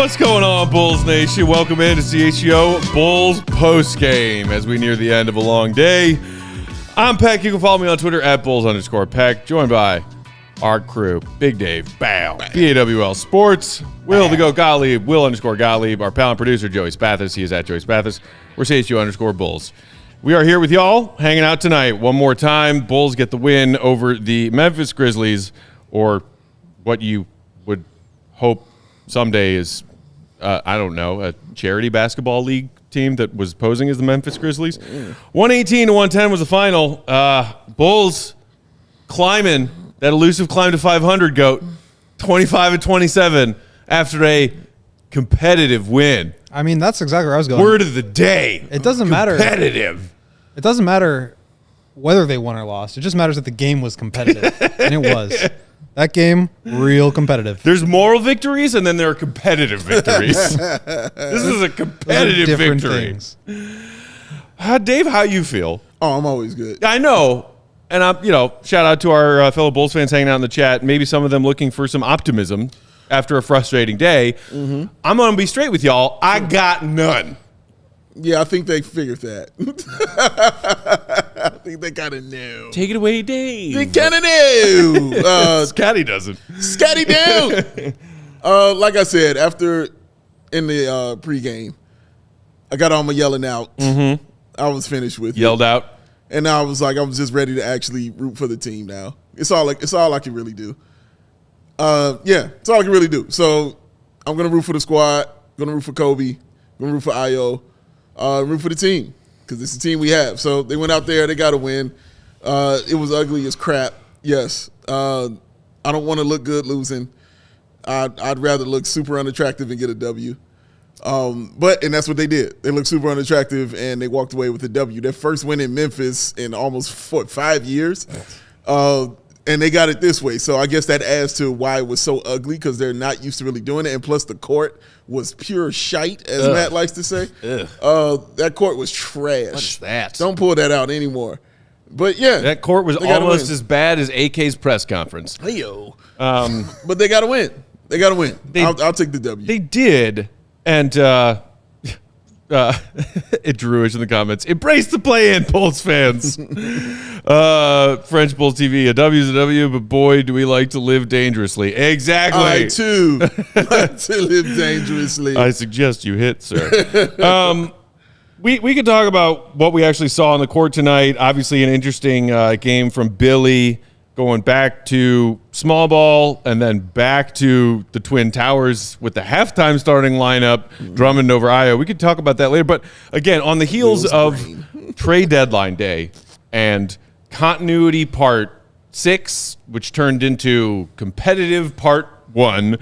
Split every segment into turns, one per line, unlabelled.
What's going on, Bulls Nation? Welcome in to CHGO Bulls Postgame as we near the end of a long day. I'm Peck. You can follow me on Twitter at Bulls_Peck, joined by our crew, Big Dave, Bow, BAWL Sports, Will The Goat Gottlieb, Will_Gottlieb, our pal and producer, Joey Spathis. He is at Joey Spathis. We're CHGO_Bulls. We are here with y'all, hanging out tonight. One more time, Bulls get the win over the Memphis Grizzlies, or what you would hope someday is, I don't know, a charity basketball league team that was posing as the Memphis Grizzlies. 118-110 was the final. Bulls climbing that elusive climb to 500, Goat. 25-27 after a competitive win.
I mean, that's exactly where I was going.
Word of the day.
It doesn't matter.
Competitive.
It doesn't matter whether they won or lost. It just matters that the game was competitive. And it was. That game, real competitive.
There's moral victories, and then there are competitive victories. This is a competitive victory. Dave, how you feel?
Oh, I'm always good.
I know. And, shout out to our fellow Bulls fans hanging out in the chat. Maybe some of them looking for some optimism after a frustrating day. Mm-hmm. I'm going to be straight with y'all. I got none.
Yeah, I think they figured that. I think they kind of knew.
Take it away, Dave.
They kind of knew.
Scotty doesn't.
Scotty do. Like I said, after in the pregame, I got all my yelling out. Mm-hmm. I was finished with
Yelled out.
And I was like, I was just ready to actually root for the team now. It's all I can really do. It's all I can really do. So I'm going to root for the squad. Going to root for Kobe. Going to root for Io. Root for the team because it's the team we have. So they went out there. They got to win. It was ugly as crap. Yes. I don't want to look good losing. I'd rather look super unattractive and get a W. And that's what they did. They looked super unattractive, and they walked away with a W. Their first win in Memphis in almost 5 years. And they got it this way. So I guess that adds to why it was so ugly because they're not used to really doing it. And plus the court was pure shite, as Matt likes to say. That court was trash.
What is that? Don't
pull that out anymore. But, yeah.
That court was almost as bad as AK's press conference.
Hey-yo. But they got to win. They got to win. I'll take the W.
They did. And it Drewish in the comments. Embrace the play-in, Bulls fans. French Bulls TV. A W is a W, but boy, do we like to live dangerously. Exactly.
I, too, like to live dangerously.
I suggest you hit, sir. We could talk about what we actually saw on the court tonight. Obviously, an interesting game from Billy, going back to small ball and then back to the Twin Towers with the halftime starting lineup, Drummond over Io. We could talk about that later. But, again, on the heels of trade deadline day and continuity part 6, which turned into competitive part 1,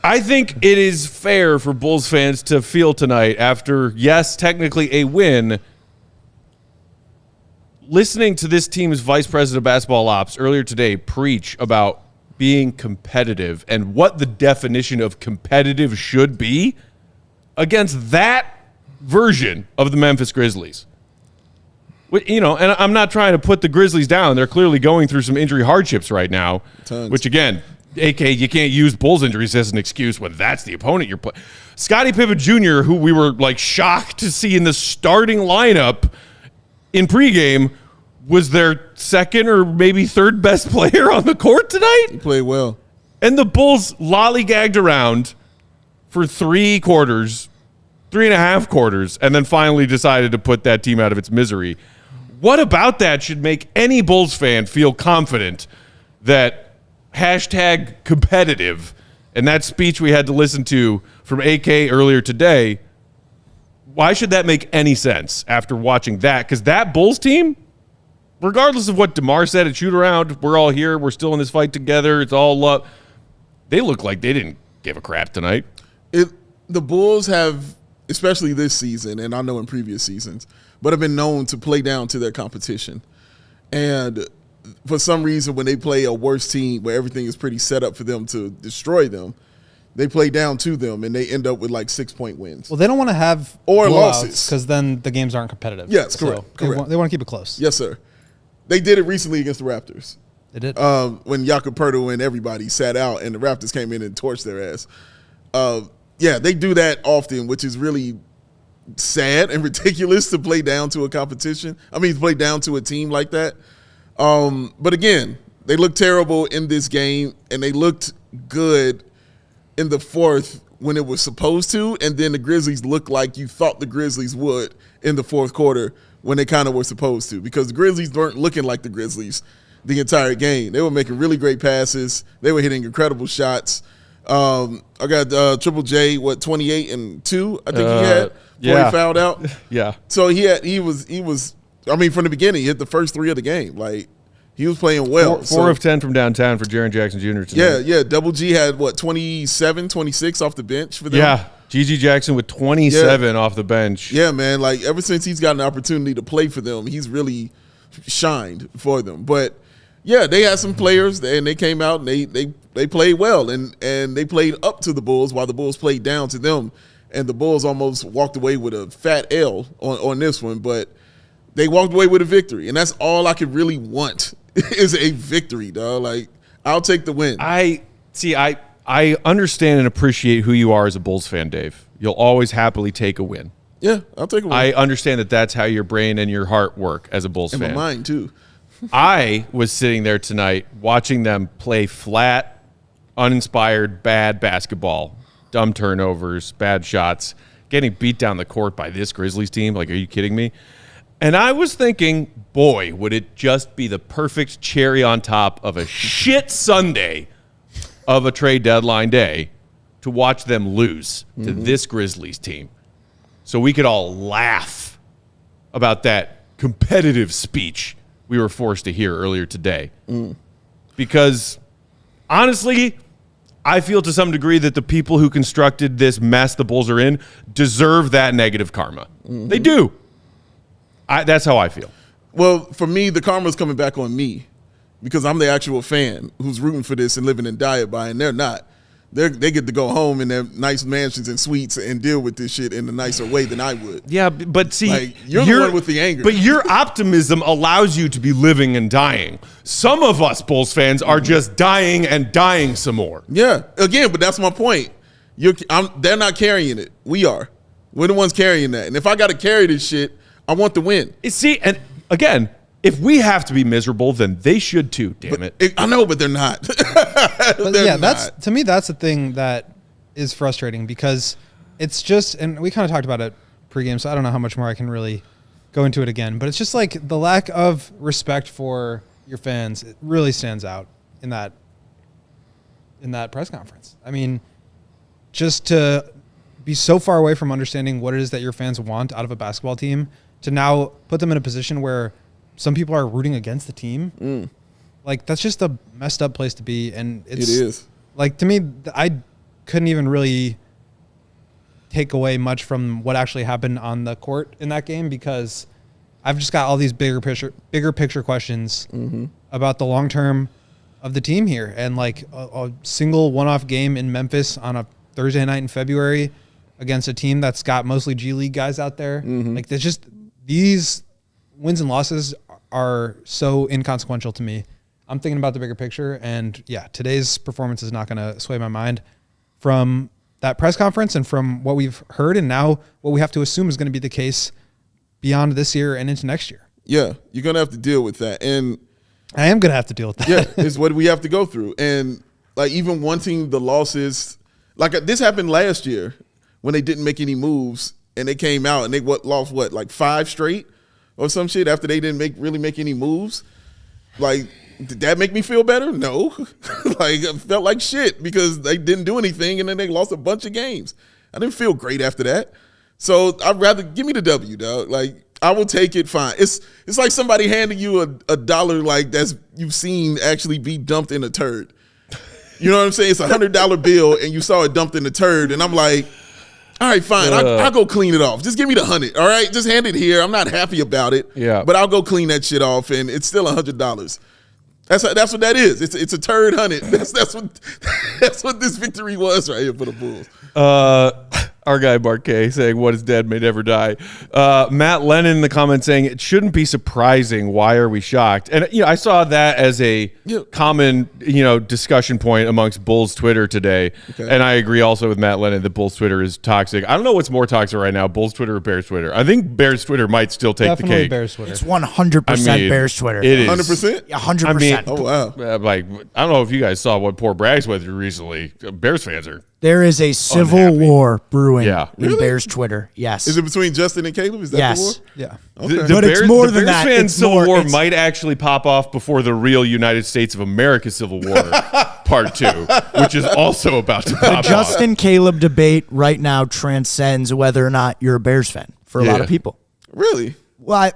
I think it is fair for Bulls fans to feel tonight after, yes, technically a win, listening to this team's vice president of basketball ops earlier today preach about being competitive and what the definition of competitive should be against that version of the Memphis Grizzlies. And I'm not trying to put the Grizzlies down. They're clearly going through some injury hardships right now, which, again, AK, you can't use Bulls injuries as an excuse when that's the opponent you're playing. Scottie Pippen Jr., who we were, shocked to see in the starting lineup in pregame, was their second or maybe third best player on the court tonight.
He played well.
And the Bulls lollygagged around for 3 quarters, 3.5 quarters, and then finally decided to put that team out of its misery. What about that should make any Bulls fan feel confident that #competitive and that speech we had to listen to from AK earlier today, why should that make any sense after watching that? Because that Bulls team, regardless of what DeMar said at shoot-around, we're all here, we're still in this fight together, it's all love. They look like they didn't give a crap tonight.
The Bulls have, especially this season, and I know in previous seasons, but have been known to play down to their competition. And for some reason, when they play a worse team where everything is pretty set up for them to destroy them, they play down to them, and they end up with 6-point wins.
Well, they don't want to have
or losses
because then the games aren't competitive.
Yes, correct.
They want to keep it close.
Yes, sir. They did it recently against the Raptors.
They did.
When Jakob Poeltl and everybody sat out, and the Raptors came in and torched their ass. they do that often, which is really sad and ridiculous to play down to a competition. I mean, to play down to a team like that. But again, they looked terrible in this game, and they looked good in the fourth when it was supposed to, and then the Grizzlies looked like you thought the Grizzlies would in the fourth quarter when they kind of were supposed to, because the Grizzlies weren't looking like the Grizzlies the entire game. They were making really great passes. They were hitting incredible shots. I got Triple J, 28 and 2, I think he had before he fouled out.
Yeah.
So he was. I mean, from the beginning, he hit the first 3 of the game. Like, he was playing well.
4 of 10 from downtown for Jaren Jackson Jr. tonight.
Yeah. Double G had 27, 26 off the bench for them.
Yeah. GG Jackson with 27 off the bench.
Yeah, man. Like, ever since he's got an opportunity to play for them, he's really shined for them. But yeah, they had some players, and they came out and they played well, and they played up to the Bulls while the Bulls played down to them, and the Bulls almost walked away with a fat L on this one, but they walked away with a victory, and that's all I could really want is a victory, dog. Like, I'll take the win.
I understand and appreciate who you are as a Bulls fan, Dave. You'll always happily take a win.
Yeah, I'll take a win.
I understand that that's how your brain and your heart work as a Bulls fan.
And my mind, too.
I was sitting there tonight watching them play flat, uninspired, bad basketball, dumb turnovers, bad shots, getting beat down the court by this Grizzlies team. Like, are you kidding me? And I was thinking, boy, would it just be the perfect cherry on top of a shit Sunday of a trade deadline day to watch them lose to this Grizzlies team. So we could all laugh about that competitive speech we were forced to hear earlier today. Because, honestly, I feel to some degree that the people who constructed this mess the Bulls are in deserve that negative karma. They do. That's how I feel.
Well, for me, the karma's coming back on me because I'm the actual fan who's rooting for this and living and die by, and they're not. They get to go home in their nice mansions and suites and deal with this shit in a nicer way than I would.
Yeah, but see,
like, you're the one with the anger.
But your optimism allows you to be living and dying. Some of us Bulls fans are just dying and dying some more.
Yeah, again, but that's my point. They're not carrying it. We are. We're the ones carrying that. And if I got to carry this shit, I want the win.
See, and again, if we have to be miserable, then they should too, damn it.
I know, but they're not.
That's, to me, that's the thing that is frustrating because it's just, and we kind of talked about it pregame, so I don't know how much more I can really go into it again, but it's just like the lack of respect for your fans, it really stands out in that press conference. I mean, just to be so far away from understanding what it is that your fans want out of a basketball team to now put them in a position where some people are rooting against the team. Like, that's just a messed up place to be. And it is. Like, to me, I couldn't even really take away much from what actually happened on the court in that game because I've just got all these bigger picture questions about the long term of the team here. And like a single one-off game in Memphis on a Thursday night in February against a team that's got mostly G League guys out there. Like, there's just these wins and losses are so inconsequential to me. I'm thinking about the bigger picture, and yeah, today's performance is not going to sway my mind from that press conference and from what we've heard, and now what we have to assume is going to be the case beyond this year and into next year.
Yeah, you're going to have to deal with that, and
I am going to have to deal with that.
Yeah, it's what we have to go through, and like even wanting the losses, like this happened last year when they didn't make any moves, and they came out and they lost like 5 straight or some shit after they didn't really make any moves. Like, did that make me feel better? No. Like, I felt like shit because they didn't do anything and then they lost a bunch of games. I didn't feel great after that. So I'd rather give me the W, dog. Like, I will take it fine. It's like somebody handing you a dollar like that's you've seen actually be dumped in a turd. You know what I'm saying? It's a $100 bill and you saw it dumped in a turd, and I'm like, all right, fine. I'll go clean it off. Just give me the 100. All right, just hand it here. I'm not happy about it.
Yeah,
but I'll go clean that shit off, and it's still $100. That's what that is. It's a turd 100. That's what this victory was right here for the Bulls.
Our guy Marquet saying, what is dead may never die. Matt Lennon in the comments saying, it shouldn't be surprising. Why are we shocked? And, I saw that as a common, discussion point amongst Bulls Twitter today. Okay. And I agree also with Matt Lennon that Bulls Twitter is toxic. I don't know what's more toxic right now, Bulls Twitter or Bears Twitter. I think Bears Twitter might still take the cake.
Bears Twitter.
It's 100% Bears Twitter.
It is.
100%?
100%.
Oh, wow.
I don't know if you guys saw what poor Bragg's went through recently. Bears fans are.
There is a civil war brewing in
Really?
Bears Twitter. Yes.
Is it between Justin and Caleb? Is that the war?
Yeah.
Okay.
But it's more than that.
Bears fans'
It's
Civil
more-
War
it's-
might actually pop off before the real United States of America Civil War Part 2, which is also about to pop off.
Justin Caleb debate right now transcends whether or not you're a Bears fan for a lot of people.
Really?
Well,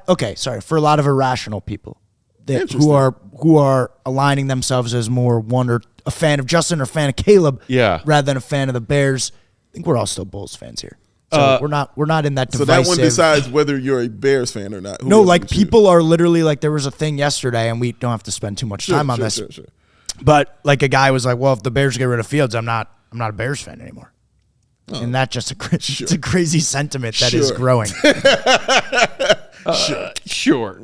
for a lot of irrational people who are aligning themselves as more one or a fan of Justin or a fan of Caleb, rather than a fan of the Bears. I think we're all still Bulls fans here. So we're not in that divisive.
So that one decides whether you're a Bears fan or not.
No, like people are literally like, there was a thing yesterday, and we don't have to spend too much time on this.
Sure.
But like a guy was like, well, if the Bears get rid of Fields, I'm not a Bears fan anymore. And that's just it's a crazy sentiment that is growing.
Sure.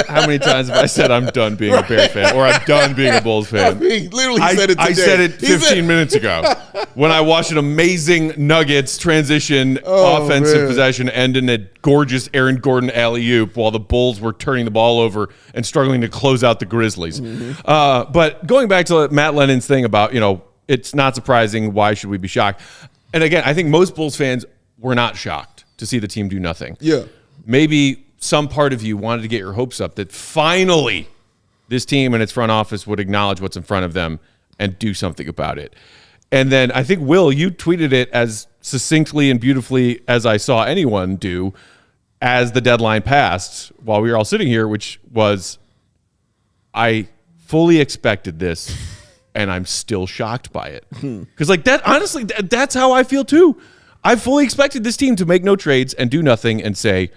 How many times have I said I'm done being a Bears fan or I'm done being a Bulls fan?
Literally said it today.
I said it 15 minutes ago when I watched an amazing Nuggets transition offensive possession end in a gorgeous Aaron Gordon alley-oop while the Bulls were turning the ball over and struggling to close out the Grizzlies. But going back to Matt Lennon's thing about, it's not surprising. Why should we be shocked? And again, I think most Bulls fans were not shocked to see the team do nothing.
Yeah.
Maybe some part of you wanted to get your hopes up that finally this team and its front office would acknowledge what's in front of them and do something about it. And then I think, Will, you tweeted it as succinctly and beautifully as I saw anyone do as the deadline passed while we were all sitting here, which was, I fully expected this and I'm still shocked by it. Because that, honestly, that's how I feel too. I fully expected this team to make no trades and do nothing and say,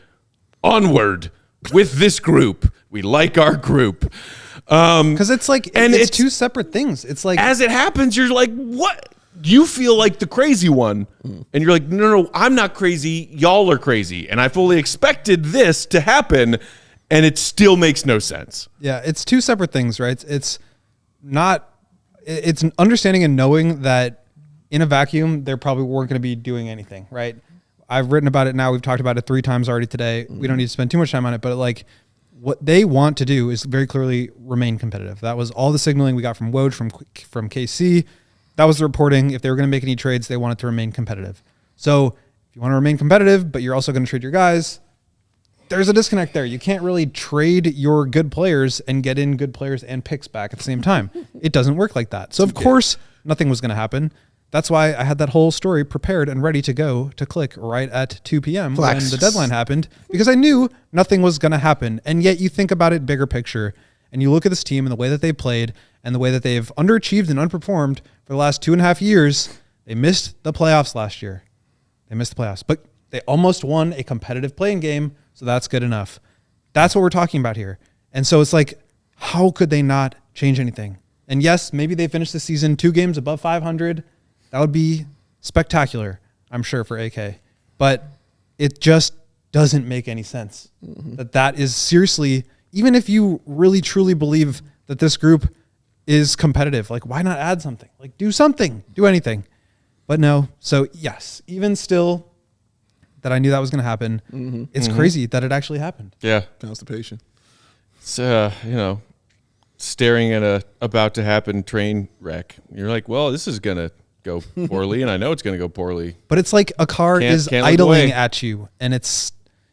onward with this group. We like our group.
Because it's two separate things. It's like,
as it happens, you're like, what? You feel like the crazy one. And you're like, no, I'm not crazy. Y'all are crazy. And I fully expected this to happen. And it still makes no sense.
Yeah, it's two separate things, right? It's understanding and knowing that in a vacuum, they probably weren't going to be doing anything, right? I've written about it now. We've talked about it 3 times already today. We don't need to spend too much time on it, but what they want to do is very clearly remain competitive. That was all the signaling we got from Woj, from KC. That was the reporting. If they were going to make any trades, they wanted to remain competitive. So if you want to remain competitive, but you're also going to trade your guys, there's a disconnect there. You can't really trade your good players and get in good players and picks back at the same time. It doesn't work like that. So of course, nothing was going to happen. That's why I had that whole story prepared and ready to go to click right at 2 p.m. when the deadline happened, because I knew nothing was going to happen. And yet you think about it bigger picture, and you look at this team and the way that they played and the way that they've underachieved and underperformed for the last 2.5 years. They missed the playoffs last year. But they almost won a competitive playing game, so that's good enough. That's what we're talking about here. And so it's like, how could they not change anything? And yes, maybe they finished the season 2 games above 500. That would be spectacular, I'm sure, for AK. But it just doesn't make any sense. That is seriously, even if you really truly believe that this group is competitive, why not add something? Do something, do anything. But no. So yes, even still that I knew that was going to happen, it's crazy that it actually happened.
Yeah.
Constipation.
It's, staring at a about to happen train wreck. You're like, well, this is going to go poorly, and I know it's going to go poorly.
But it's like a car is idling at you, and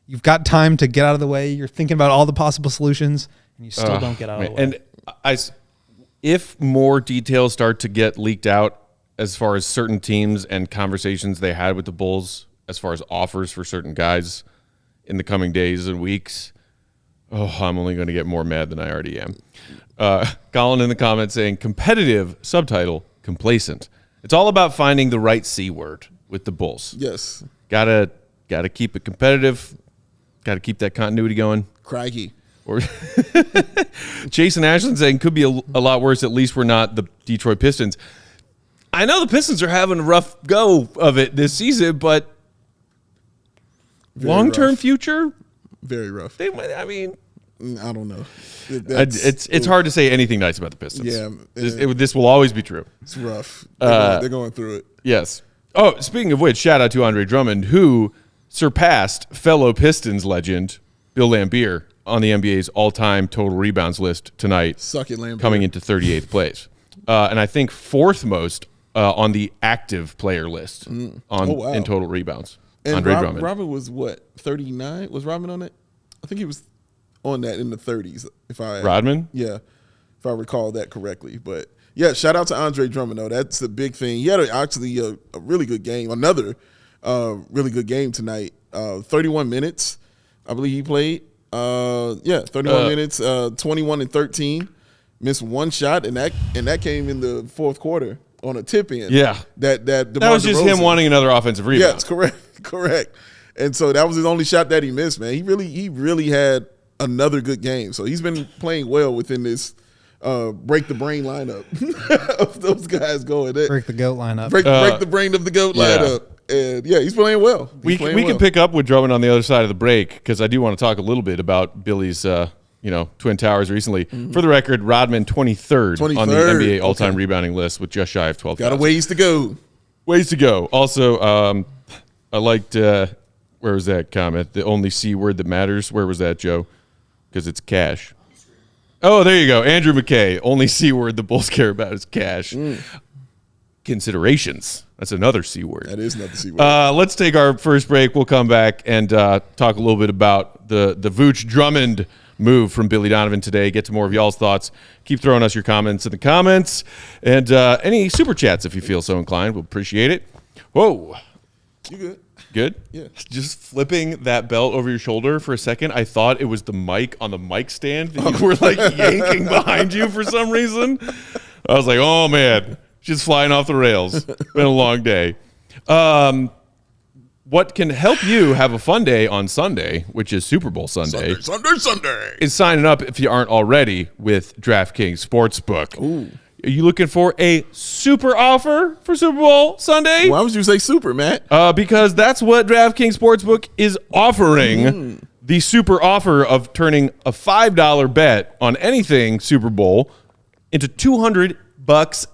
you've got time to get out of the way. You're thinking about all the possible solutions, and you still don't get out of the way.
And if more details start to get leaked out as far as certain teams and conversations they had with the Bulls, as far as offers for certain guys in the coming days and weeks, I'm only going to get more mad than I already am. Colin in the comments saying, competitive, subtitle, complacent. It's all about finding the right C word with the Bulls.
Yes.
Gotta keep it competitive. Gotta keep that continuity going.
Crikey.
Or Jason Ashland saying could be a lot worse. At least we're not the Detroit Pistons. I know the Pistons are having a rough go of it this season, but long-term future,
very rough.
They might. I mean,
I don't know.
It's hard to say anything nice about the Pistons.
Yeah,
this will always be true.
It's rough. They're going through it.
Yes. Oh, speaking of which, shout out to Andre Drummond, who surpassed fellow Pistons legend Bill Laimbeer on the NBA's all-time total rebounds list tonight.
Suck it, Laimbeer.
Coming into 38th place. And I think fourth most on the active player list in total rebounds.
And
Andre Drummond.
Robin was what, 39? Was Robin on it? I think he was on that in the 30s.
Rodman?
Yeah, if I recall that correctly. But yeah, shout out to Andre Drummond, though. That's a big thing. He had actually a really good game. Another really good game tonight. 31 minutes, I believe he played. 31 minutes, 21 and 13. Missed one shot, and that came in the fourth quarter on a tip in.
Yeah.
That
was just him wanting another offensive rebound.
Yes, correct. And so that was his only shot that he missed, man. He really had another good game. So he's been playing well within this break the brain lineup of those guys going there.
Break the GOAT lineup.
Break the brain of the GOAT lineup. And yeah, he's playing well.
We can pick up with Drummond on the other side of the break because I do want to talk a little bit about Billy's Twin Towers recently. Mm-hmm. For the record, Rodman 23rd on the NBA all-time rebounding list with just shy of 12,000.
Got a ways to go.
Ways to go. Also, I liked where was that comment? The only C word that matters. Where was that, Joe? Because it's cash. Oh, there you go. Andrew McKay. Only C word the Bulls care about is cash. Considerations. That's another C word.
That is another C word.
Let's take our first break. We'll come back and talk a little bit about the Vooch Drummond move from Billy Donovan today. Get to more of y'all's thoughts. Keep throwing us your comments in the comments. And any super chats if you feel so inclined. We'll appreciate it. Whoa.
You good?
Good?
Yeah.
Just flipping that belt over your shoulder for a second, I thought it was the mic on the mic stand that you were like yanking behind you for some reason. I was like, oh man, she's flying off the rails. Been a long day. What can help you have a fun day on Sunday, which is Super Bowl Sunday, is signing up if you aren't already with DraftKings Sportsbook.
Ooh.
Are you looking for a super offer for Super Bowl Sunday?
Why would you say super, Matt?
Because that's what DraftKings Sportsbook is offering. The super offer of turning a $5 bet on anything Super Bowl into $200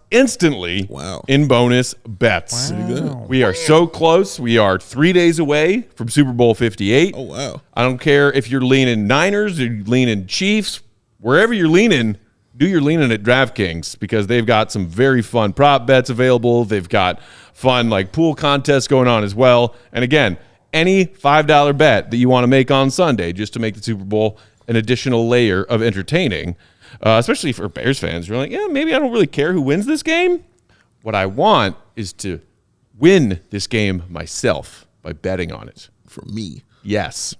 instantly in bonus bets.
Wow.
We are so close. We are 3 days away from Super Bowl 58.
Oh, wow.
I don't care if you're leaning Niners or you're leaning Chiefs. Wherever you're leaning, do your leaning at DraftKings because they've got some very fun prop bets available. They've got fun like pool contests going on as well. And again, any $5 bet that you want to make on Sunday just to make the Super Bowl an additional layer of entertaining, especially for Bears fans. You're like, yeah, maybe I don't really care who wins this game. What I want is to win this game myself by betting on it.
For me.
Yes.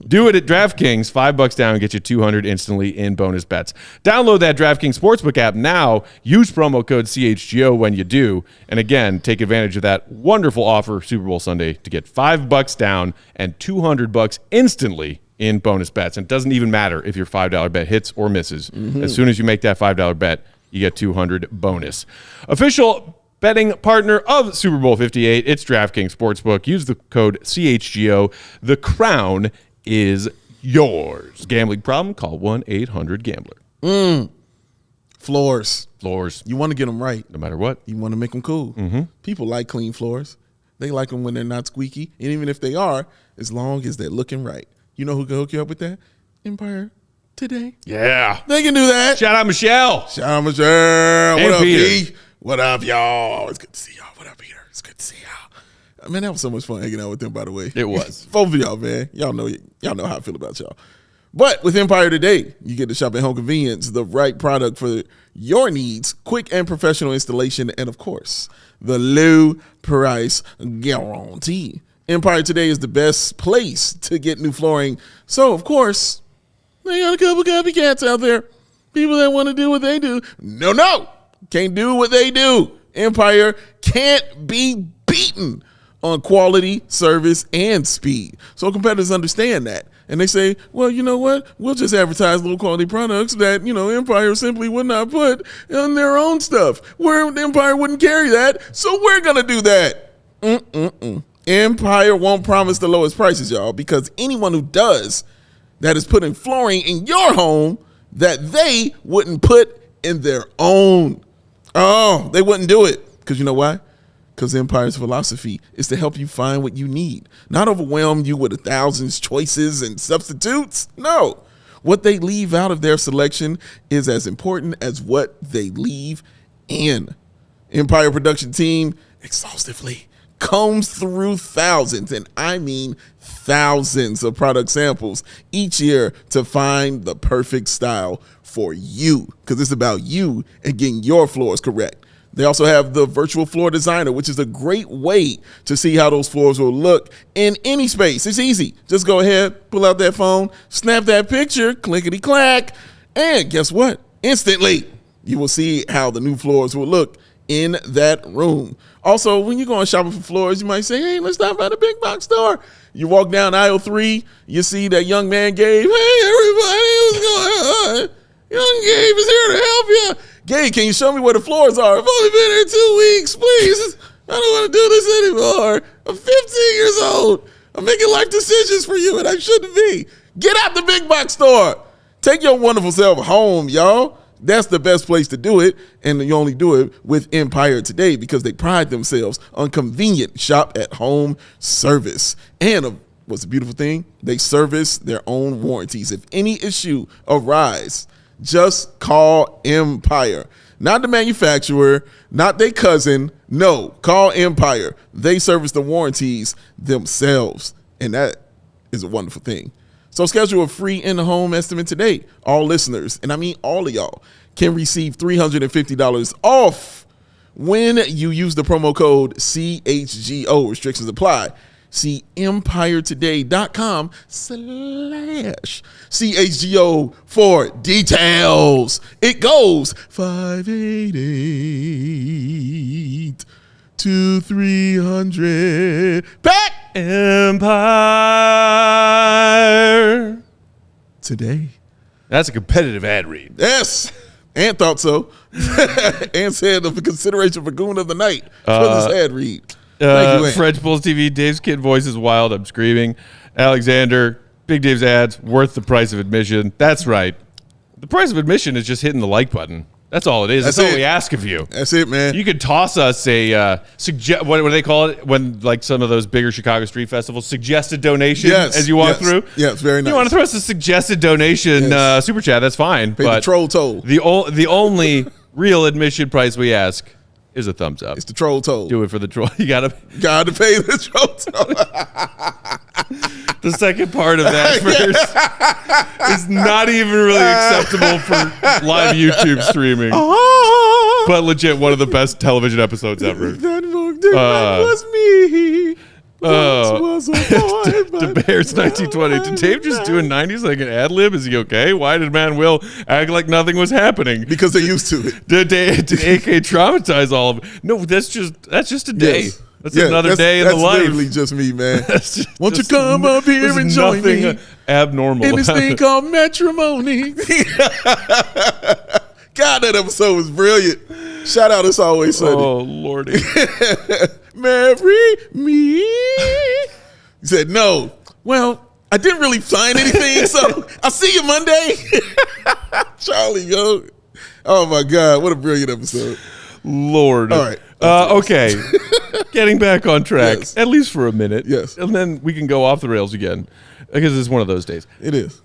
Do
it at DraftKings. $5 down, get you $200 instantly in bonus bets. Download that DraftKings Sportsbook app now. Use promo code CHGO when you do. And again, take advantage of that wonderful offer Super Bowl Sunday to get $5 down and $200 instantly in bonus bets. And it doesn't even matter if your $5 bet hits or misses. As soon as you make that $5 bet, you get $200 bonus. Official betting partner of Super Bowl 58, it's DraftKings Sportsbook. Use the code CHGO. The crown is yours. Gambling problem? Call 1-800-GAMBLER.
Floors.
You
want to get them right.
No matter what.
You want to make them cool. People like clean floors. They like them when they're not squeaky. And even if they are, as long as they're looking right. You know who can hook you up with that? Empire Today.
Yeah.
They can do that.
Shout out Michelle.
What up,
Peter?
P? What up, y'all? It's good to see y'all. What up, Peter? It's good to see y'all. Man, that was so much fun hanging out with them, by the way.
It was.
Both of y'all, man. Y'all know how I feel about y'all. But with Empire Today, you get to shop at home convenience, the right product for your needs, quick and professional installation, and of course, the low price guarantee. Empire Today is the best place to get new flooring. So, of course, they got a couple copycats out there. People that want to do what they do. No. Can't do what they do. Empire can't be beaten on quality, service, and speed. So competitors understand that. and they say, well, you know what? We'll just advertise low-quality products that, Empire simply would not put on their own stuff. Where Empire wouldn't carry that, so we're going to do that. Empire won't promise the lowest prices, y'all, because anyone who does that is putting flooring in your home that they wouldn't put in their own. Oh, they wouldn't do it. Because you know why? Because Empire's philosophy is to help you find what you need, not overwhelm you with 1,000 choices and substitutes. No. What they leave out of their selection is as important as what they leave in. Empire production team exhaustively combs through thousands, and I mean thousands of product samples each year to find the perfect style for you, because it's about you and getting your floors correct. They also have the virtual floor designer, which is a great way to see how those floors will look in any space. It's easy. Just go ahead, pull out that phone, snap that picture, clickety-clack, and guess what? Instantly, you will see how the new floors will look in that room. Also, when you're going shopping for floors, you might say, hey, let's stop by the big box store. You walk down aisle 3, you see that young man Gabe. Hey, everybody, what's going on? Young Gabe is here to help you. Gabe, can you show me where the floors are? I've only been here 2 weeks, please. I don't want to do this anymore. I'm 15 years old. I'm making life decisions for you, and I shouldn't be. Get out the big box store. Take your wonderful self home, y'all. That's the best place to do it, and you only do it with Empire Today because they pride themselves on convenient shop-at-home service. And what's the beautiful thing? They service their own warranties. If any issue arises, just call Empire. Not the manufacturer, not their cousin. No, call Empire. They service the warranties themselves, and that is a wonderful thing. So schedule a free in-home estimate today. All listeners, and I mean all of y'all, can receive $350 off when you use the promo code CHGO. Restrictions apply. See empiretoday.com/CHGO for details. It goes 588 to 300. Back Empire Today.
That's a competitive ad read.
Yes. Ant thought so. Ant said of the consideration for Goon of the Night for this ad read. Thank you,
French Bulls TV, Dave's kid voice is wild. I'm screaming. Alexander, Big Dave's ads, worth the price of admission. That's right. The price of admission is just hitting the like button. That's all it is. That's all we ask of you.
That's it, man.
You could toss us a what do they call it when like some of those bigger Chicago street festivals suggested donation as you walk through.
Yeah, it's very nice.
You want to throw us a suggested donation super chat? That's fine.
Pay the troll toll.
The only real admission price we ask is a thumbs up.
It's the troll toll.
Do it for the troll. You gotta
pay the troll toll.
The second part of that verse is not even really acceptable for live YouTube streaming. But legit, one of the best television episodes ever.
That was me. Was a boy,
the Bears 1920. Did Dave just do a 90s like an ad lib? Is he okay? Why did Man Will act like nothing was happening?
Because they're used to it.
Did AK traumatize all of it? No, that's just a day.
Yes.
That's another day in the life.
That's literally just me, man. Won't you come up here and join me?
Nothing abnormal
in this thing called matrimony. God, that episode was brilliant. Shout out, It's Always Sunny.
Oh, Lordy.
Marry me. He said, no. Well, I didn't really find anything, so I'll see you Monday. Charlie, yo. Oh, my God. What a brilliant episode.
Lord.
All right.
Okay. Getting back on track,
yes.
at least for a minute.
Yes.
And then we can go off the rails again because it's one of those days.
It is.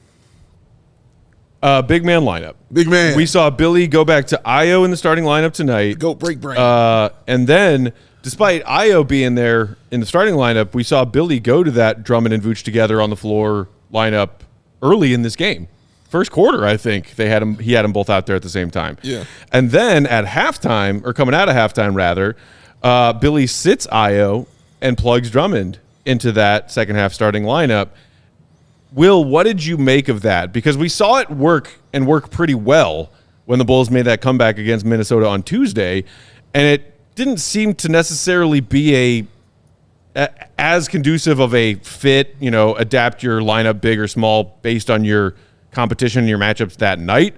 Big man lineup.
Big man.
We saw Billy go back to Io in the starting lineup tonight.
Go break brain.
And then, despite Io being there in the starting lineup, we saw Billy go to that Drummond and Vooch together on the floor lineup early in this game. First quarter, I think he had them both out there at the same time.
Yeah.
And then at halftime, or coming out of halftime rather, Billy sits Io and plugs Drummond into that second half starting lineup. Will, what did you make of that? Because we saw it work pretty well when the Bulls made that comeback against Minnesota on Tuesday, and it didn't seem to necessarily be as conducive of a fit, adapt your lineup big or small based on your competition, your matchups that night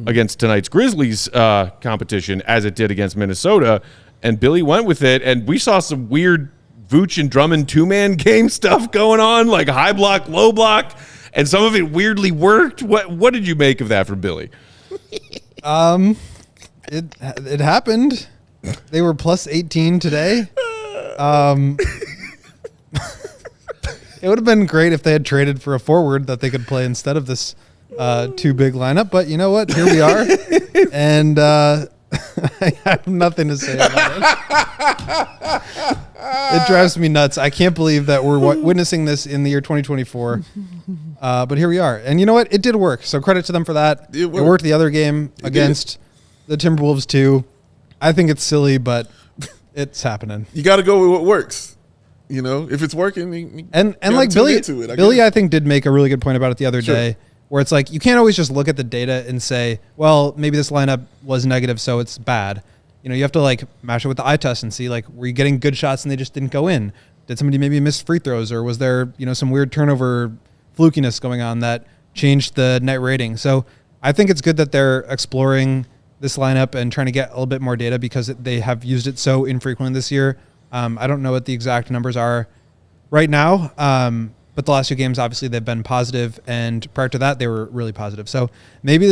against tonight's Grizzlies competition as it did against Minnesota. And Billy went with it, and we saw some weird Vooch and Drummond two-man game stuff going on, like high block, low block, and some of it weirdly worked. What did you make of that from Billy?
It happened. They were plus 18 today. It would have been great if they had traded for a forward that they could play instead of this too big lineup. But you know what? Here we are. And I have nothing to say about it. It drives me nuts. I can't believe that we're witnessing this in the year 2024. But here we are. And you know what? It did work. So credit to them for that. It worked the other game against the Timberwolves too. I think it's silly, but it's happening.
You got to go with what works. If it's working,
and like Billy, I think did make a really good point about it the other day, where it's like you can't always just look at the data and say, well, maybe this lineup was negative, so it's bad. You have to like match it with the eye test and see like, were you getting good shots and they just didn't go in? Did somebody maybe miss free throws, or was there some weird turnover flukiness going on that changed the net rating? So I think it's good that they're exploring this lineup and trying to get a little bit more data because they have used it so infrequently this year. I don't know what the exact numbers are right now, but the last two games, obviously, they've been positive, and prior to that, they were really positive. So maybe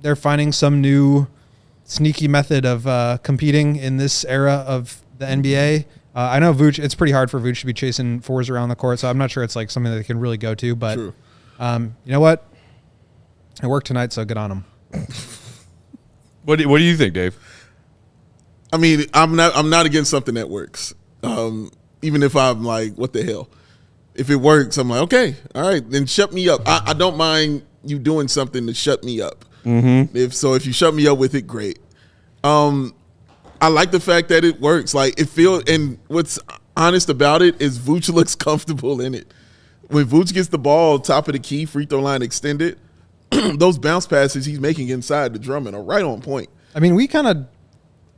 they're finding some new sneaky method of competing in this era of the NBA. I know Vooch, it's pretty hard for Vooch to be chasing fours around the court, so I'm not sure it's like something that they can really go to, but you know what? It worked tonight, so good on them.
What do you think, Dave?
I mean, I'm not against something that works. Even if I'm like, what the hell? If it works, I'm like, okay, all right, then shut me up. I don't mind you doing something to shut me up. Mm-hmm. If you shut me up with it, great. I like the fact that it works. Like it feels, and what's honest about it is Vooch looks comfortable in it. When Vooch gets the ball top of the key, free throw line extended, those bounce passes he's making inside the Drummond are right on point.
I mean, we kind of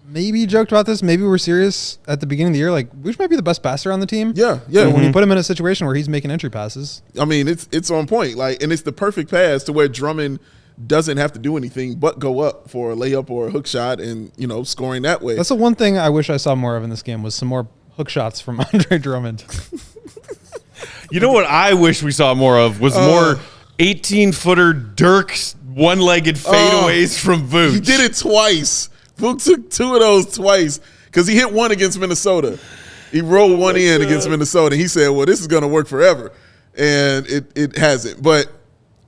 maybe joked about this. Maybe we're serious at the beginning of the year. Like, Vooch might be the best passer on the team.
Yeah.
So when you put him in a situation where he's making entry passes.
I mean, it's on point. Like, and it's the perfect pass to where Drummond doesn't have to do anything but go up for a layup or a hook shot and, scoring that way.
That's the one thing I wish I saw more of in this game was some more hook shots from Andre Drummond.
You know what I wish we saw more of was more 18-footer Dirk's one-legged fadeaways from Vooch.
He did it twice. Vooch took two of those twice because he hit one against Minnesota. He rolled one in against Minnesota. He said, well, this is going to work forever. And it hasn't. But,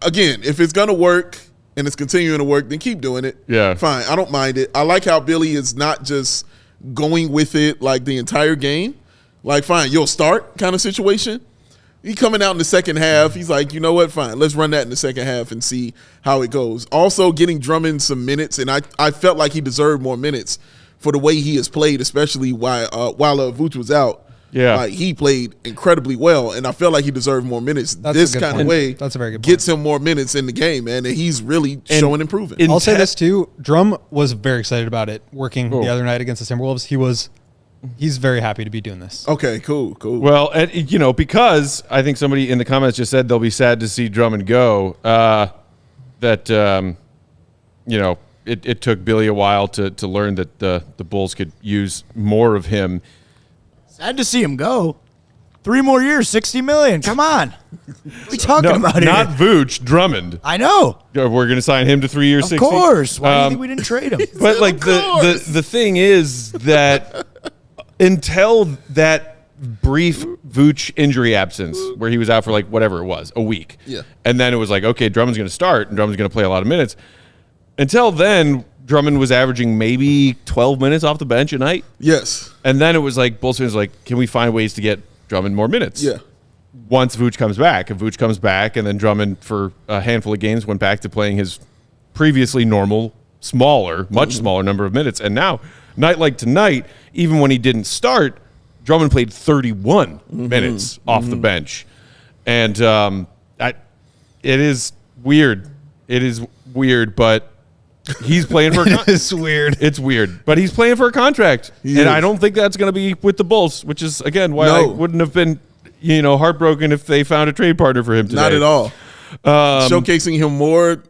again, if it's going to work and it's continuing to work, then keep doing it.
Yeah.
Fine. I don't mind it. I like how Billy is not just going with it like the entire game. Like, fine, you'll start kind of situation. He coming out in the second half. He's like, you know what? Fine. Let's run that in the second half and see how it goes. Also getting Drummond some minutes, and I felt like he deserved more minutes for the way he has played, especially while Vooch was out.
Yeah.
Like, he played incredibly well, and I felt like he deserved more minutes. This kind of way
That's a very good point.
Gets him more minutes in the game, man, and he's really showing improvement.
I'll say this, too. Drum was very excited about it working the other night against the Timberwolves. He's very happy to be doing this.
Okay, cool.
Well, and, because I think somebody in the comments just said they'll be sad to see Drummond go, it took Billy a while to learn that the Bulls could use more of him.
Sad to see him go. 3 more years, $60 million. Come on. What are we talking about here?
Not Vooch, Drummond.
I know.
We're going to sign him to 3 years, 60.
Of course. Why do you think we didn't trade him?
But like the thing is that until that brief Vooch injury absence where he was out for like whatever it was, a week.
Yeah.
And then it was like, okay, Drummond's going to start and Drummond's going to play a lot of minutes. Until then, Drummond was averaging maybe 12 minutes off the bench a night.
Yes.
And then it was like, Bulls fans like, can we find ways to get Drummond more minutes?
Yeah.
Once Vooch comes back. And Vooch comes back, and then Drummond for a handful of games went back to playing his previously normal, much smaller number of minutes. And now, night like tonight, even when he didn't start, Drummond played 31 minutes off the bench. And it is weird. It is weird, but He's playing for
It's weird.
It's weird, but he's playing for a contract. I don't think that's going to be with the Bulls, which is, again, why I wouldn't have been, heartbroken if they found a trade partner for him today.
Not at all. Showcasing him more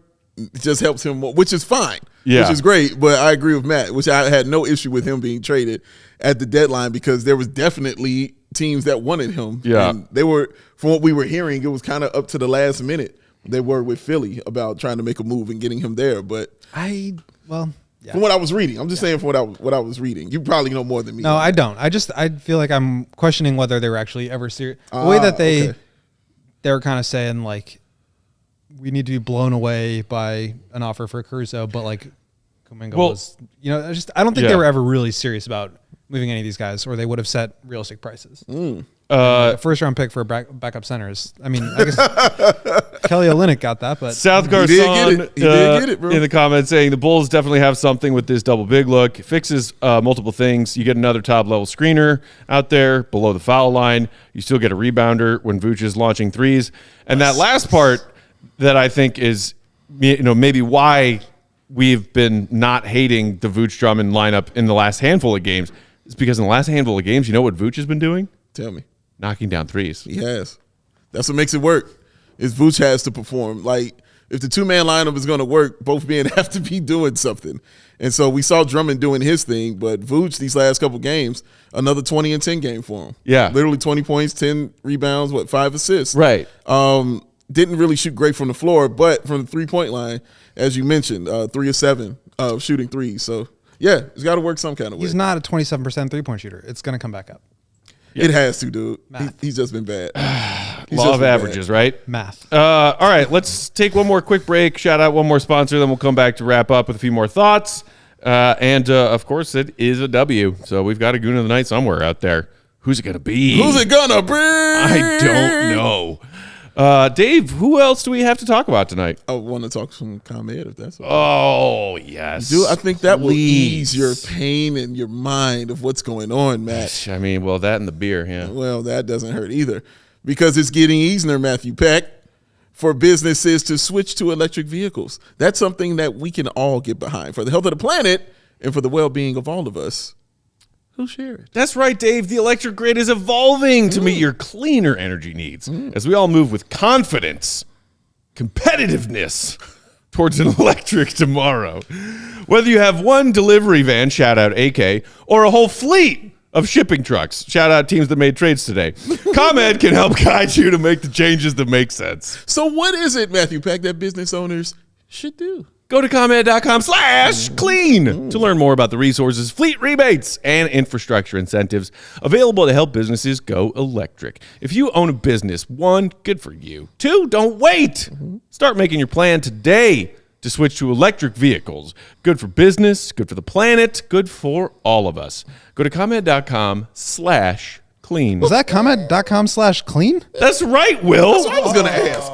just helps him more, which is fine, which is great. But I agree with Matt, which I had no issue with him being traded at the deadline because there was definitely teams that wanted him.
Yeah.
And they were, from what we were hearing, it was kind of up to the last minute. They were with Philly about trying to make a move and getting him there. But
from
what I was reading, I'm just saying from what I was reading. You probably know more than me.
No, I don't. I feel like I'm questioning whether they were actually ever serious. The way that they were kind of saying, like, we need to be blown away by an offer for Caruso, but like Kuminga was, I don't think they were ever really serious about moving any of these guys, or they would have set realistic prices. First round pick for backup centers. I mean, I guess Kelly Olynyk got that, but
South Garcon
did get it, bro.
In the comments saying the Bulls definitely have something with this double big look. It fixes multiple things. You get another top level screener out there below the foul line. You still get a rebounder when Vooch is launching threes. And that last part that I think is, maybe why we've been not hating the Vooch Drummond lineup in the last handful of games is because in the last handful of games, you know what Vooch has been doing?
Tell me.
Knocking down threes.
He has. That's what makes it work. Is Vooch has to perform. Like, if the two-man lineup is going to work, both men have to be doing something. And so we saw Drummond doing his thing, but Vooch, these last couple games, another 20 and 10 game for him.
Yeah.
Literally 20 points, 10 rebounds, 5 assists.
Right.
Didn't really shoot great from the floor, but from the three-point line, as you mentioned, 3 of 7 shooting threes. So, yeah, it's got to work some kind of way.
He's not a 27% three-point shooter. It's going to come back up.
Yep. It has to, dude. He's just been bad.
Law of averages, right?
Math.
All right, let's take one more quick break. Shout out one more sponsor, then we'll come back to wrap up with a few more thoughts. Of course, it is a W. So we've got a Goon of the Night somewhere out there. Who's it going to be?
Who's it going to be?
I don't know. Dave, who else do we have to talk about tonight?
I want to talk some ComEd if that's okay.
Oh, yes.
Dude, I think that will ease your pain and your mind of what's going on, Matt.
I mean, well, that and the beer, yeah.
Well, that doesn't hurt either because it's getting easier, Matthew Peck, for businesses to switch to electric vehicles. That's something that we can all get behind for the health of the planet and for the well-being of all of us. Who share it?
That's right, Dave. The electric grid is evolving to meet your cleaner energy needs as we all move with confidence, competitiveness towards an electric tomorrow. Whether you have one delivery van, shout out AK, or a whole fleet of shipping trucks, shout out teams that made trades today, ComEd can help guide you to make the changes that make sense.
So what is it, Matthew Peck, that business owners should do?
Go to ComEd.com/clean to learn more about the resources, fleet rebates, and infrastructure incentives available to help businesses go electric. If you own a business, 1, good for you. 2, don't wait. Start making your plan today to switch to electric vehicles. Good for business, good for the planet, good for all of us. Go to ComEd.com/clean.
Was that ComEd.com/clean?
That's right, Will.
That's what I was going to ask.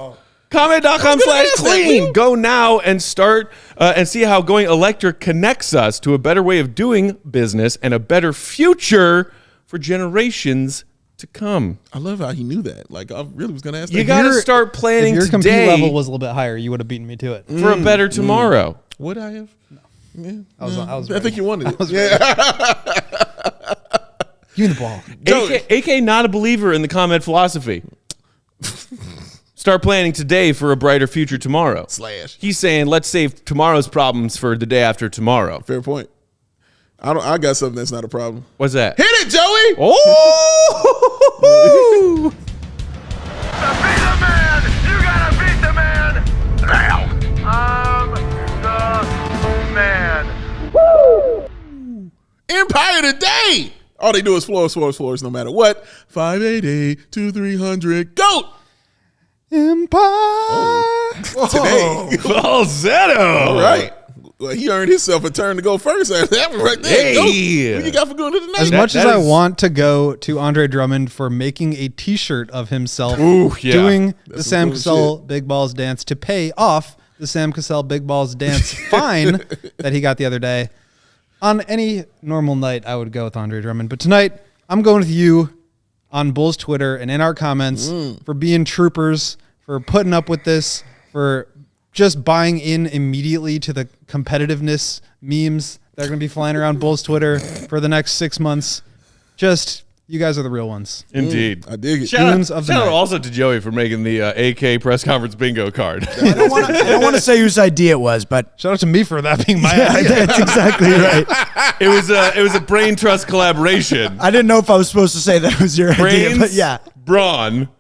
ComEd.com/clean. Go now and start and see how going electric connects us to a better way of doing business and a better future for generations to come.
I love how he knew that. Like, I really was going to ask that.
You got to start planning
if your
today.
compete level was a little bit higher, you would have beaten me to it.
For a better tomorrow.
Would I have? Yeah.
I
think you wanted it.
Give me the ball.
AK not a believer in the ComEd philosophy. Start planning today for a brighter future tomorrow.
/
He's saying, let's save tomorrow's problems for the day after tomorrow.
Fair point. I got something that's not a problem.
What's that?
Hit it, Joey!
Oh!
To be the man, you gotta beat the man now. I'm the man.
Woo! Empire today! All they do is floors no matter what. 580-2300. GOAT!
Empire.
Today.
Falsetto.
All right. Well, he earned himself a turn to go first. That one right there.
Hey.
What you got for going to the night?
As much as I want to go to Andre Drummond for making a T-shirt of himself doing the Sam Cassell Big Balls dance to pay off the Sam Cassell Big Balls dance fine that he got the other day, on any normal night I would go with Andre Drummond. But tonight I'm going with you on Bulls Twitter and in our comments for being troopers, for putting up with this, for just buying in immediately to the competitiveness memes that are going to be flying around Bulls Twitter for the next 6 months. Just, you guys are the real ones.
Indeed.
I dig it.
Shout out also to Joey for making the AK press conference bingo card.
I don't want to say whose idea it was, but
shout out to me for that being my idea.
That's exactly right.
It was a brain trust collaboration.
I didn't know if I was supposed to say that was your idea, but yeah.
Brawn,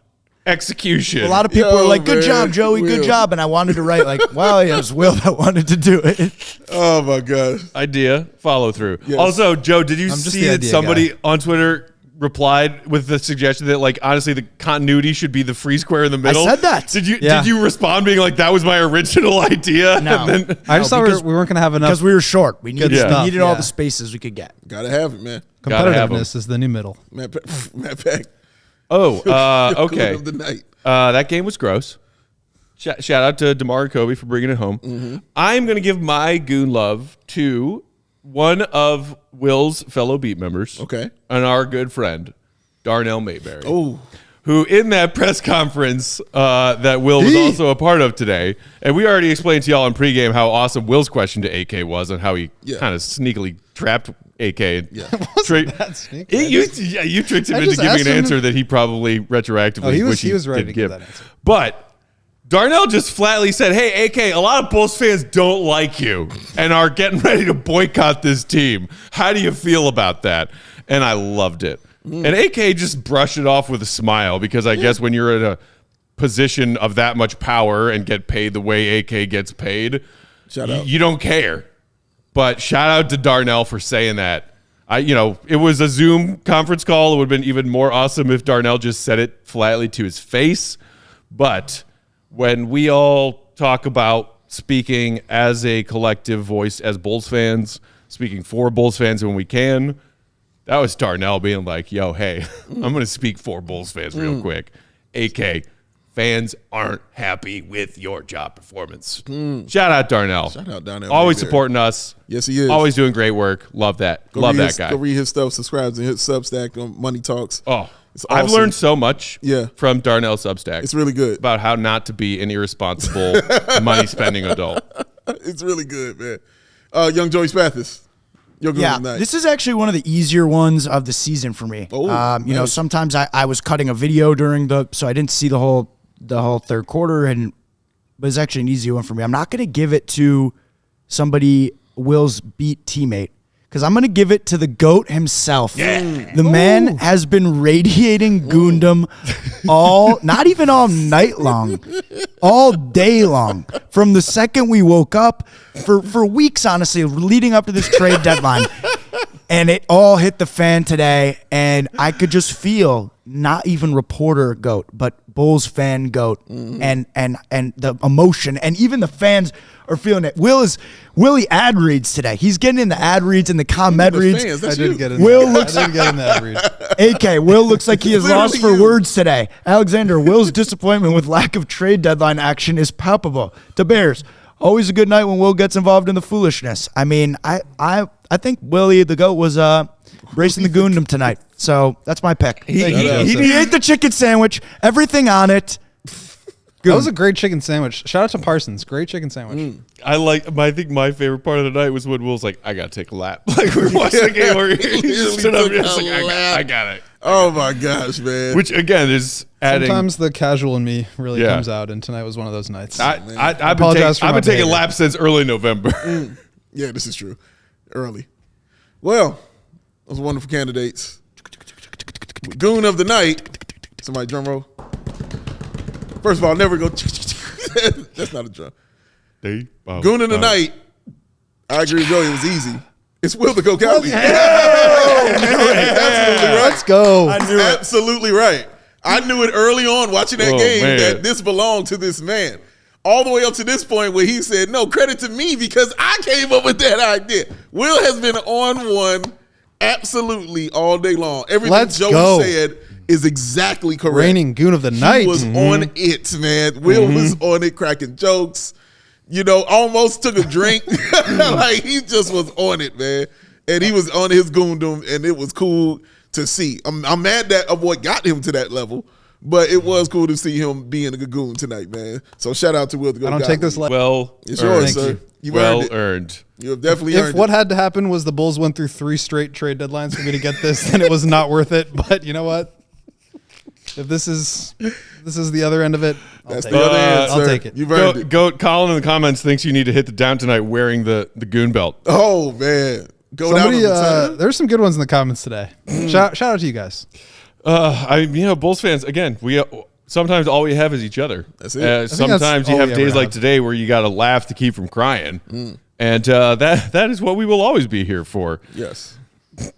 execution.
A lot of people were like, "Good job, Joey, good job," and I wanted to write like, "Well, it was Will that wanted to do it."
Oh my god!
Idea, follow through.
Yes.
Also, Joe, did you see that somebody on Twitter replied with the suggestion that, like, honestly, the continuity should be the free square in the middle?
I said that.
Did you respond being like, that was my original idea?
No.
I just thought we weren't going to have enough.
Because we were short. We needed,
stuff,
all the spaces we could get.
Gotta have it, man.
Competitiveness is the new middle.
Matt Pack.
Oh, okay.
Of the night.
That game was gross. Shout out to DeMar and Kobe for bringing it home. Mm-hmm. I'm going to give my Goon love to one of Will's fellow beat members.
Okay.
And our good friend, Darnell Mayberry.
Oh.
Who, in that press conference that Will was also a part of today, and we already explained to y'all in pregame how awesome Will's question to AK was and how he kind of sneakily trapped AK.
Yeah. That sneaky.
You tricked him into giving an answer that he probably retroactively
he was ready to give that answer.
But Darnell just flatly said, "Hey, AK, a lot of Bulls fans don't like you and are getting ready to boycott this team. How do you feel about that?" And I loved it. And AK just brushed it off with a smile because I guess when you're in a position of that much power and get paid the way AK gets paid, you don't care. But shout out to Darnell for saying that. It was a Zoom conference call. It would have been even more awesome if Darnell just said it flatly to his face. But when we all talk about speaking as a collective voice as Bulls fans, speaking for Bulls fans when we can, that was Darnell being like, yo, hey, I'm going to speak for Bulls fans real quick. AK, fans aren't happy with your job performance. Shout out Darnell.
Shout out Darnell.
Always supporting us.
Yes, he is.
Always doing great work. Love that. Love that guy.
Go read his stuff. Subscribe to his Substack on Money Talks.
Oh,
it's
I've
awesome.
learned so much from Darnell Substack.
It's really good.
About how not to be an irresponsible money-spending adult.
It's really good, man. Young Joey Spathis.
This is actually one of the easier ones of the season for me.
Nice.
Sometimes I was cutting a video so I didn't see the whole third quarter, but it's actually an easy one for me. I'm not going to give it to somebody Will's beat teammate because I'm going to give it to the GOAT himself. Yeah. The man has been radiating Goondom not even all night long, all day long. From the second we woke up, for weeks, honestly, leading up to this trade deadline. And it all hit the fan today, and I could just feel not even reporter GOAT, but Bulls fan GOAT, and the emotion, and even the fans are feeling it. Willie ad reads today. He's getting in the ad reads and the comment reads.
I didn't get in.
I
didn't get in the ad read.
AK, Will looks like he is lost for words today. Alexander, Will's disappointment with lack of trade deadline action is palpable. To Bears, always a good night when Will gets involved in the foolishness. I mean, I think Willie the GOAT was racing the Goondom tonight. So that's my pick. He ate the chicken sandwich, everything on it.
That was a great chicken sandwich. Shout out to Parsons. Great chicken sandwich.
I think my favorite part of the night was when Will's like, I got to take a lap. Like, we're watching the game where he stood up and was like, I got it.
Oh, my gosh, man.
Which, again, is adding.
Sometimes the casual in me really comes out, and tonight was one of those nights.
I've been taking laps since early November.
Yeah, this is true. Early. Well, those wonderful candidates. Goon of the night. Somebody drum roll. First of all, never go. That's not a drum. Goon of the night. I agree with Joey. It was easy. It's Will the Goat Cowley. Absolutely right.
Let's go.
I knew absolutely right. I knew it early on watching that game that this belonged to this man. All the way up to this point where he said, no, credit to me because I came up with that idea. Will has been on one absolutely all day long. Everything Joey said is exactly correct.
Reigning Goon of the night.
He was on it, man. Will was on it, cracking jokes. Almost took a drink. Like, he just was on it, man. And he was on his Goondom, and it was cool to see. I'm mad of what got him to that level, But it was cool to see him being a Goon tonight, man. So shout out to Will the Goat.
I don't take this
it's yours, sir. You
earned.
You have definitely earned it.
If what had to happen was the Bulls went through 3 straight trade deadlines for me to get this, then it was not worth it. But you know what? If this is the other end of it, I'll take it.
You've earned it.
Goat, Colin in the comments thinks you need to hit the down tonight wearing the Goon belt.
Oh, man.
Somebody, there's some good ones in the comments today. Shout out to you guys.
Bulls fans, again, we sometimes all we have is each other.
That's it.
Sometimes you have days like today where you got to laugh to keep from crying. And that is what we will always be here for.
Yes.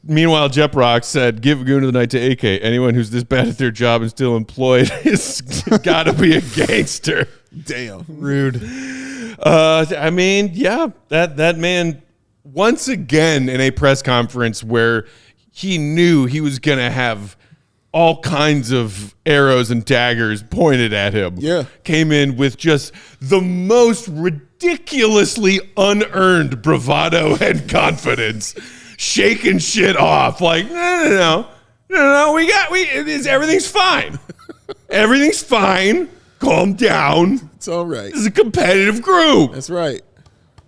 Meanwhile, Jep Rock said, give Goon of the night to AK. Anyone who's this bad at their job and still employed has got to be a gangster.
Damn.
Rude.
That man, once again in a press conference where he knew he was going to have all kinds of arrows and daggers pointed at him, came in with just the most ridiculously unearned bravado and confidence. Shaking shit off like no, everything's fine. Everything's fine. Calm down.
It's all right.
This is a competitive group.
That's right.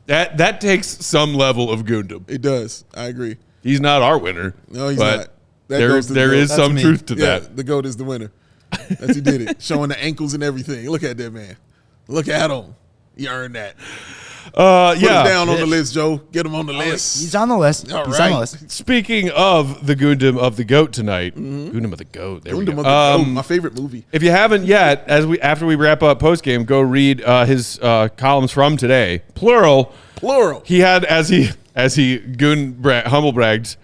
That takes some level of goondom.
It does. I agree.
He's not our winner.
No, he's not.
There is some truth to that.
The GOAT is the winner. That's he did it. Showing the ankles and everything. Look at that man. Look at him. He earned that. Put him down on the list, Joe. Get him on the list.
He's on the list.
All
He's
right.
on the list.
Speaking of the Goondom of the GOAT tonight, Goondom of the GOAT. There we go.
Of the GOAT, my favorite movie.
If you haven't yet, after we wrap up postgame, go read his columns from today. Plural. He had as he humble bragged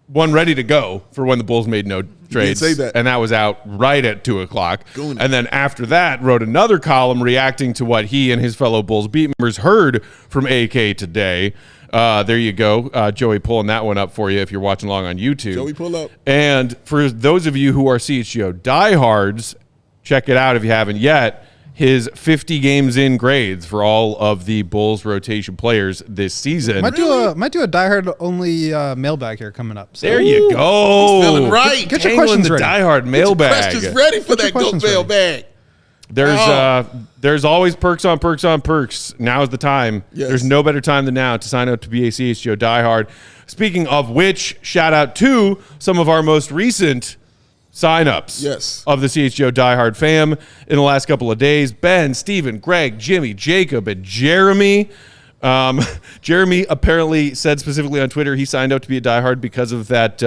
one ready to go for when the Bulls made no trades.
Say that.
And that was out right at 2:00.
Goon.
And then after that, wrote another column reacting to what he and his fellow Bulls beat members heard from AK today. There you go. Joey pulling that one up for you if you're watching along on YouTube.
Joey, pull up.
And for those of you who are CHGO diehards, check it out if you haven't yet. His 50 games in grades for all of the Bulls rotation players this season.
Might do a diehard only mailbag here coming up. So.
There you go.
He's feeling right.
Get your questions ready.
Diehard mailbag.
Questions ready for that GOAT mailbag.
There's always perks on perks on perks. Now is the time.
Yes.
There's no better time than now to sign up to be a CHGO diehard. Speaking of which, shout out to some of our most recent signups of the CHGO diehard fam in the last couple of days. Ben, Steven, Greg, Jimmy, Jacob, and Jeremy. Jeremy apparently said specifically on Twitter he signed up to be a diehard because of that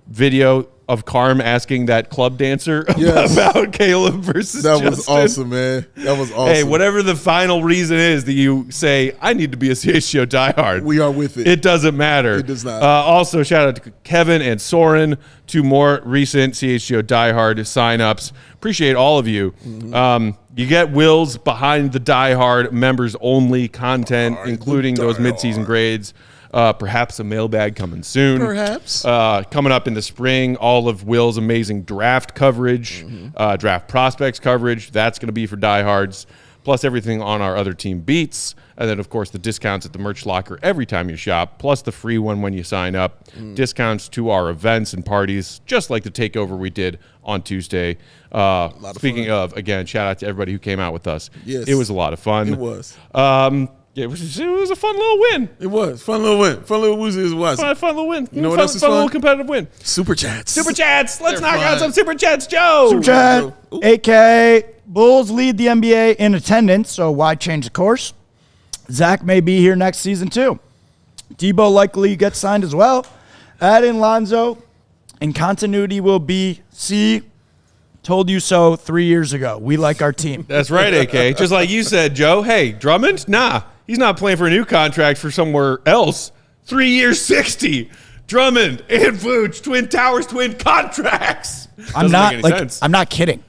video of Carm asking that club dancer about Caleb versus
That
Justin.
was awesome, man. That was awesome.
Hey, whatever the final reason is that you say, I need to be a CHGO diehard.
We are with it.
It doesn't matter.
It does not.
Also, shout out to Kevin and Soren, two more recent CHGO diehard signups. Appreciate all of you. You get Will's behind the diehard members only content, including those midseason grades. Perhaps a mailbag coming soon.
Perhaps.
Coming up in the spring, all of Will's amazing draft coverage, draft prospects coverage. That's going to be for diehards, plus everything on our other team beats. And then, of course, the discounts at the merch locker every time you shop, plus the free one when you sign up. Discounts to our events and parties, just like the takeover we did on Tuesday. Speaking of, again, shout out to everybody who came out with us.
Yes.
It was a lot of fun.
It was.
It was a fun little win.
It was. Fun little win. Fun little woozy it was.
Fun little win.
You know what else is fun?
Little competitive win.
Super chats.
Super chats. Let's
They're
knock out
fun.
some super chats, Joe.
Super chat. AK Bulls lead the NBA in attendance, so why change the course? Zach may be here next season too. Debo likely gets signed as well. Add in Lonzo, and continuity will be told you so 3 years ago. We like our team.
That's right, AK. Just like you said, Joe. Hey, Drummond? Nah, he's not playing for a new contract for somewhere else. 3 years, 60. Drummond and Vooch, Twin Towers, twin contracts.
I'm not kidding.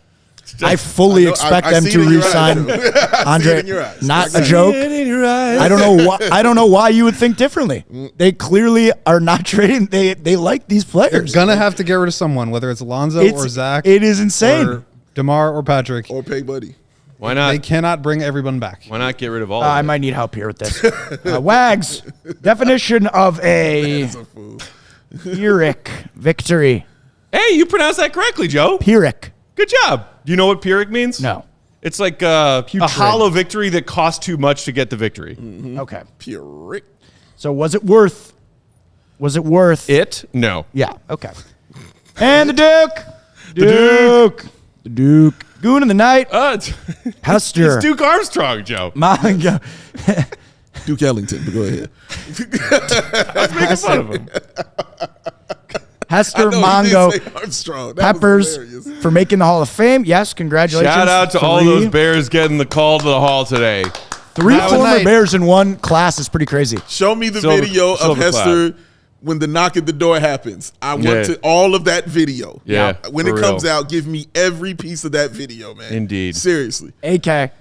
I fully expect them
see
to
it in your
re-sign
eyes, Joe. I see it in your
Andre.
eyes.
Not
I
a
see
joke.
I
I don't know why you would think differently. They clearly are not trading. They like these
They're
players.
gonna have to get rid of someone, whether it's Alonzo or Zach.
It is insane.
Or DeMar or Patrick.
Or pay buddy.
Why not?
They cannot bring everyone back.
Why not get rid of all of
I
them?
might need help here with this. Wags, definition of a
That's a fool.
Pyrrhic victory.
Hey, you pronounced that correctly, Joe.
Pyrrhic.
Good job. Do you know what Pyrrhic means?
No.
It's like a hollow victory that cost too much to get the victory.
Mm-hmm.
Okay.
Pyrrhic.
So was it worth
it? No.
Yeah. Okay. And the Duke. The Duke. Goon in the night. Hester.
It's Duke Armstrong, Joe.
Manga.
Duke Ellington, but go ahead.
I was making fun of him.
Hester, Mongo, Peppers for making the Hall of Fame. Yes, congratulations.
Shout out to all those Bears getting the call to the Hall today.
3 former Bears in one class is pretty crazy.
Show me the video of Hester when the knock at the door happens. I want to all of that video.
Yeah.
When it comes out, give me every piece of that video, man.
Indeed.
Seriously.
AK.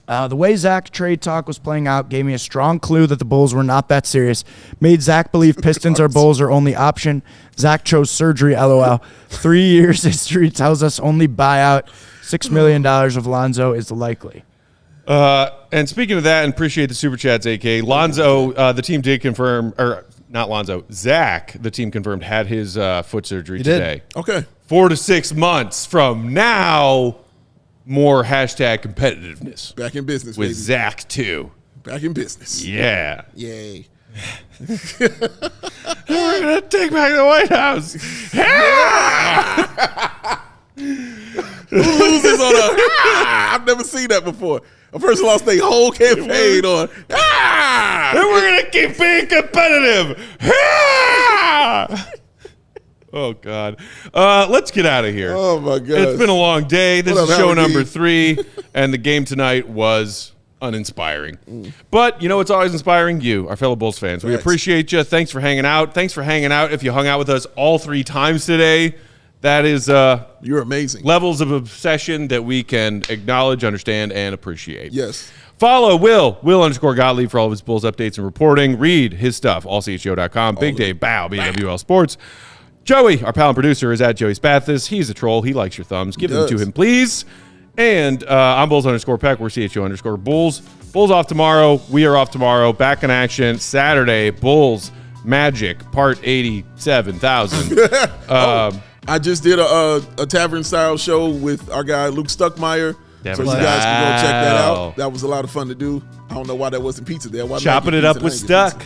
The way Zach trade talk was playing out gave me a strong clue that the Bulls were not that serious. Made Zach believe Pistons or Bulls are only option. Zach chose surgery, LOL. 3 years history tells us only buyout. $6 million of Lonzo is likely.
And speaking of that, and appreciate the super chats, AK. Lonzo, the team did confirm, or not Lonzo, Zach, the team confirmed, had his foot surgery today.
Okay.
4 to 6 months from now. More hashtag competitiveness.
Back in business,
with
baby.
Zach, too.
Back in business.
Yeah.
Yay.
We're going to take back the White House.
Who loses on a... I've never seen that before. A person lost their whole campaign on...
And we're going to keep being competitive. Oh, God. Let's get out of here.
Oh, my God.
It's been a long day. This is show number 3, and the game tonight was uninspiring. But you know what's always inspiring? You, our fellow Bulls fans. We appreciate you. Thanks for hanging out. Thanks for hanging out if you hung out with us all 3 times today. That is
you're amazing.
Levels of obsession that we can acknowledge, understand, and appreciate.
Yes.
Follow Will_Gottlieb for all of his Bulls updates and reporting. Read his stuff, allchgo.com. Big Dave Bow, BWL Sports. Joey, our pal and producer, is at Joey Spathis. He's a troll. He likes your thumbs. Give them to him, please. And I'm Bulls_Peck. We're CHGO_Bulls. Bulls off tomorrow. We are off tomorrow. Back in action Saturday. Bulls Magic Part 87,000.
I just did a tavern-style show with our guy Luke Stuckmeyer. So you guys can go check that out. That was a lot of fun to do. I don't know why that wasn't pizza there. Why
chopping it up with Stuck.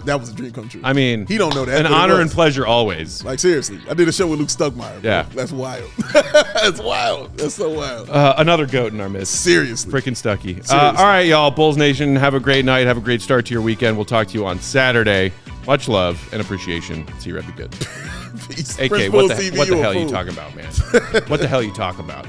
That was a dream come true.
I mean,
he don't know that.
An honor and pleasure always.
Like, seriously. I did a show with Luke Stuckmeyer. Bro.
Yeah.
That's wild. That's wild. That's so wild.
Another goat in our midst.
Seriously.
Freaking Stucky. All right, y'all. Bulls Nation, have a great night. Have a great start to your weekend. We'll talk to you on Saturday. Much love and appreciation. See you, Red. Be good.
Peace.
AK, what the hell are you talking about, man? What the hell are you talking about?